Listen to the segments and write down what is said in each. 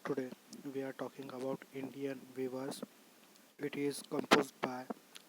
Today we are talking about Indian weavers. It is composed by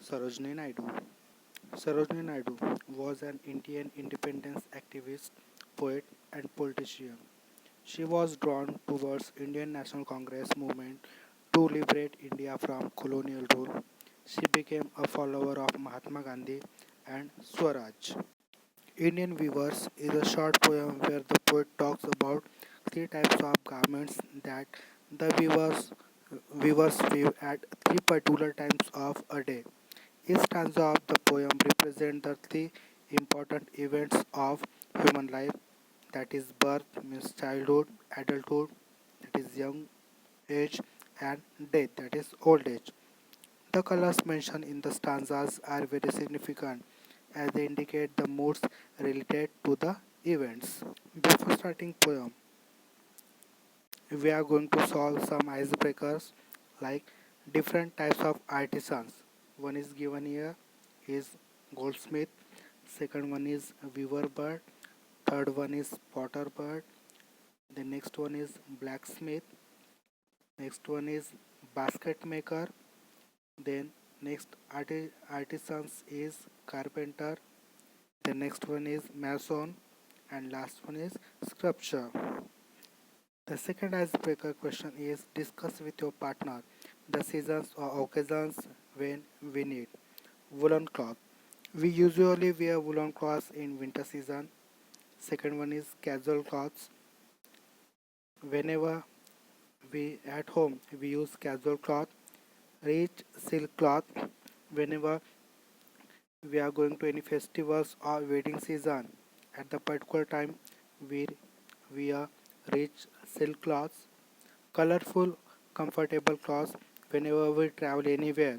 Sarojini Naidu. Sarojini Naidu was an Indian independence activist, poet, and politician. She was drawn towards Indian National Congress movement to liberate India from colonial rule. She became a follower of Mahatma Gandhi and Swaraj. Indian Weavers is a short poem where the poet talks about three types of garments that the weavers weave at three particular times of a day. Each stanza of the poem represents the three important events of human life, that is birth means childhood, adulthood that is young age, and death that is old age. The colors mentioned in the stanzas are very significant as they indicate the moods related to the events. Before starting poem, we are going to solve some icebreakers like different types of artisans. One is given here is goldsmith, second one is weaver bird, third one is potter bird, the next one is blacksmith, next one is basket maker, then next artisans is carpenter, the next one is mason, and last one is sculpture. The second icebreaker question is discuss with your partner the seasons or occasions when we need woolen cloth. We usually wear woolen cloths in winter season. Second one is casual clothes. Whenever we at home we use casual cloth. Rich silk cloth. Whenever we are going to any festivals or wedding season, at the particular time we wear rich silk cloths. Colorful, comfortable clothes whenever we travel anywhere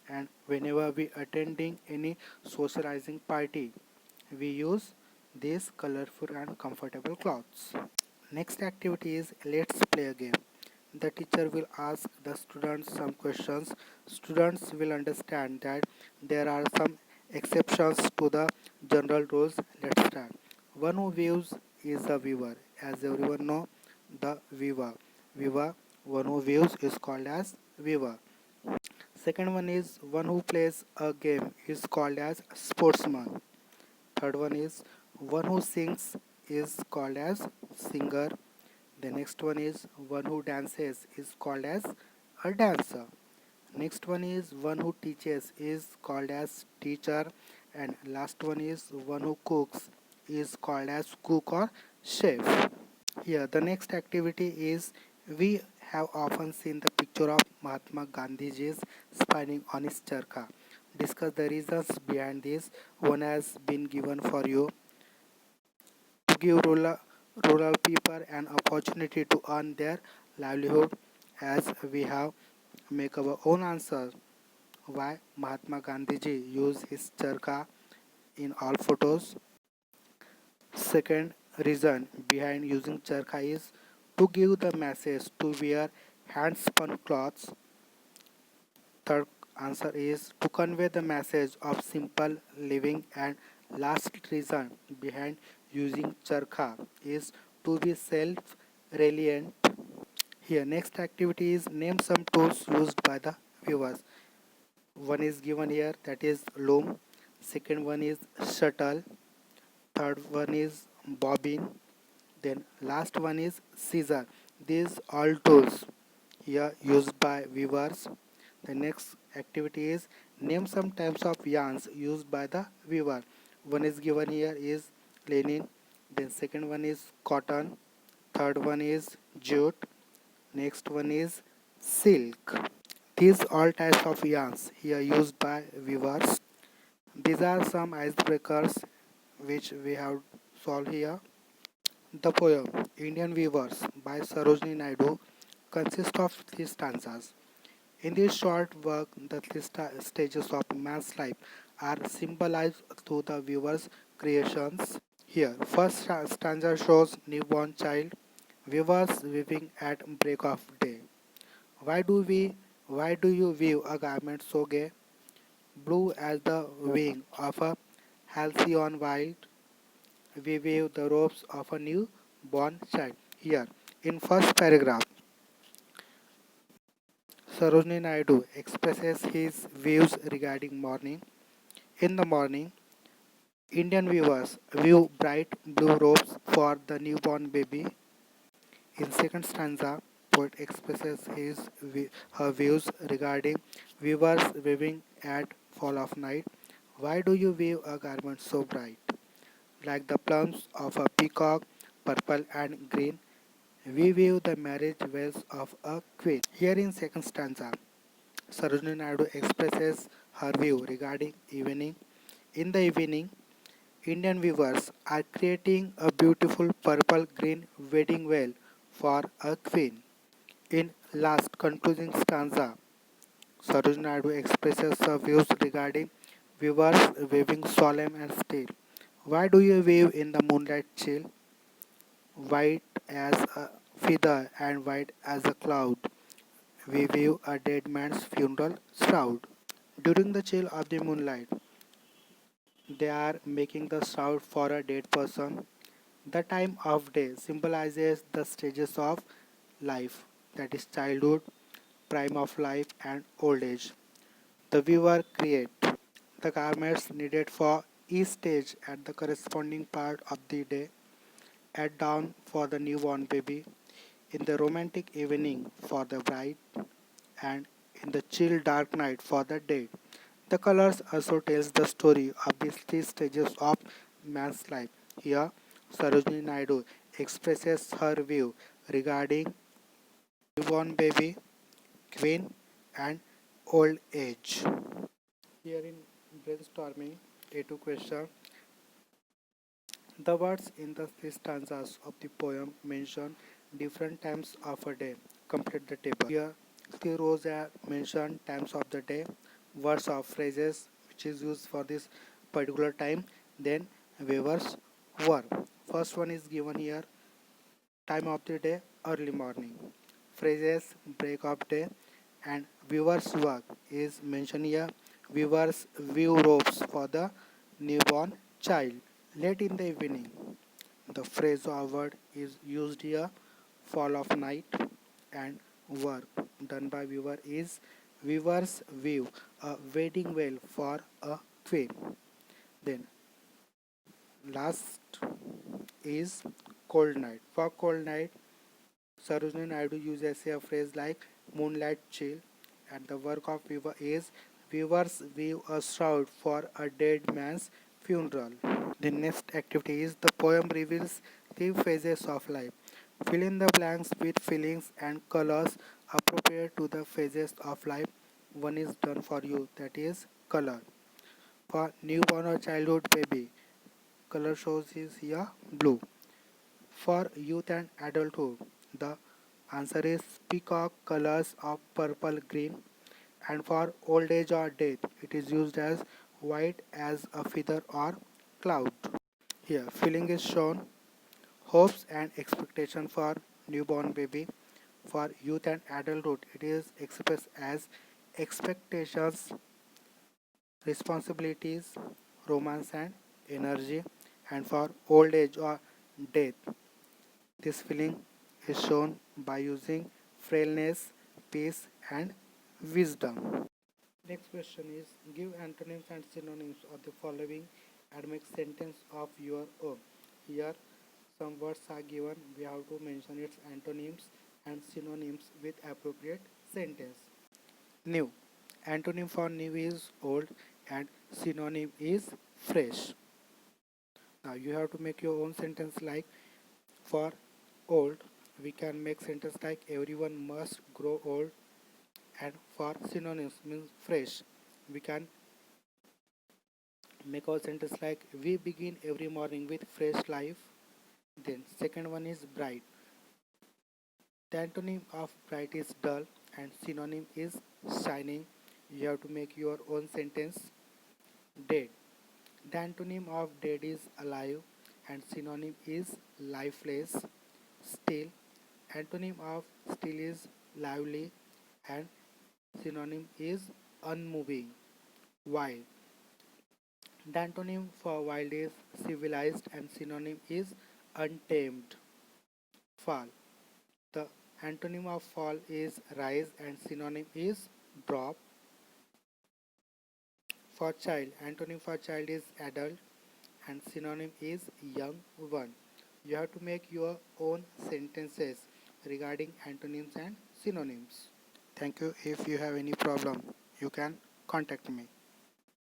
and whenever we attending any socializing party. We use these colorful and comfortable clothes. Next activity is let's play a game. The teacher will ask the students some questions. Students will understand that there are some exceptions to the general rules. Let's start. One who views is a viewer. As everyone know, the viewer. Viewer, one who views is called as viewer. Second one is one who plays a game is called as sportsman. Third one is one who sings is called as singer. The next one is one who dances is called as a dancer. Next one is one who teaches is called as teacher, and last one is one who cooks is called as cook or chef. Here the next activity is we have often seen the picture of Mahatma Gandhiji's spinning on his charkha. Discuss the reasons behind this. One has been given for you to give rural people an opportunity to earn their livelihood, as we have make our own answer why Mahatma Gandhiji used his charkha in all photos. Second reason behind using charkha is to give the message to wear hand spun cloths. Third answer is to convey the message of simple living, and last reason behind using charkha is to be self reliant. Here next activity is name some tools used by the viewers. One is given here, that is loom. Second one is shuttle. Third one is bobbin. Then last one is scissor. These all tools here used by weavers. The next activity is name some types of yarns used by the weaver. One is given here is linen. Then second one is cotton. Third one is jute. Next one is silk. These all types of yarns here used by weavers. These are some icebreakers which we have solved here. The poem Indian Weavers by Sarojini Naidu consists of three stanzas. In this short work, the three stages of man's life are symbolized through the weaver's creations. Here, first stanza shows newborn child, weavers weaving at break of day. Why do we, why do you weave a garment so gay, blue as the wing of a halcyon wild? We weave the robes of a new born child. Here, in first paragraph, Sarojini Naidu expresses his views regarding morning. In the morning, Indian viewers view bright blue robes for the newborn baby. In second stanza, poet expresses her views regarding weavers weaving at fall of night. Why do you weave a garment so bright? Like the plumes of a peacock, purple and green, we weave the marriage veils of a queen. Here in second stanza, Sarojini Naidu expresses her view regarding evening. In the evening, Indian weavers are creating a beautiful purple green wedding veil for a queen. In last concluding stanza, Sarojini Naidu expresses her views regarding weavers weaving solemn and still. Why do you weave in the moonlight chill, white as a feather and white as a cloud? We weave a dead man's funeral shroud. During the chill of the moonlight, they are making the shroud for a dead person. The time of day symbolizes the stages of life, that is childhood, prime of life and old age. The viewer create the garments needed for each stage at the corresponding part of the day. At dawn for the newborn baby, in the romantic evening for the bride, and in the chill dark night for the dead. The colors also tells the story of these three stages of man's life. Here, Sarojini Naidu expresses her view regarding newborn baby, queen, and old age. Here in brainstorming, A2 question. The words in the three stanzas of the poem mention different times of a day. Complete the table. Here, three rows are mentioned times of the day, words of phrases which is used for this particular time, then weaver's work. First one is given here, time of the day, early morning. Phrases, break of day, and weaver's work is mentioned here. Weavers weave ropes for the newborn child. Late in the evening, the phrase or word is used here, fall of night, and work done by weaver is weavers weave a wedding veil for a queen. Then last is cold night. For cold night, Sarojini Naidu uses a phrase like moonlight chill, and the work of weaver is weavers weave a shroud for a dead man's funeral. The next activity is the poem reveals three phases of life. Fill in the blanks with feelings and colors appropriate to the phases of life. One is done for you, that is color. For newborn or childhood baby, color shows is here blue. For youth and adulthood, the answer is peacock colors of purple green. And for old age or death, it is used as white as a feather or cloud. Here, feeling is shown. Hopes and expectation for newborn baby. For youth and adulthood, it is expressed as expectations, responsibilities, romance, and energy. And for old age or death, this feeling is shown by using frailness, peace, and wisdom. Next question is give antonyms and synonyms of the following and make sentence of your own. Here some words are given. We have to mention its antonyms and synonyms with appropriate sentence. New. Antonym for new is old and synonym is fresh. Now you have to make your own sentence like for old we can make sentence like everyone must grow old, and for synonyms means fresh we can make our sentence like we begin every morning with fresh life. Then second one is bright. The antonym of bright is dull and synonym is shining. You have to make your own sentence. Dead. The antonym of dead is alive and synonym is lifeless. Still. Antonym of still is lively and synonym is unmoving. Wild. The antonym for wild is civilized and synonym is untamed. Fall. The Antonym of fall is rise and synonym is drop. For child, antonym for child is adult and synonym is young one. You have to make your own sentences regarding antonyms and synonyms. Thank you. If you have any problem, you can contact me.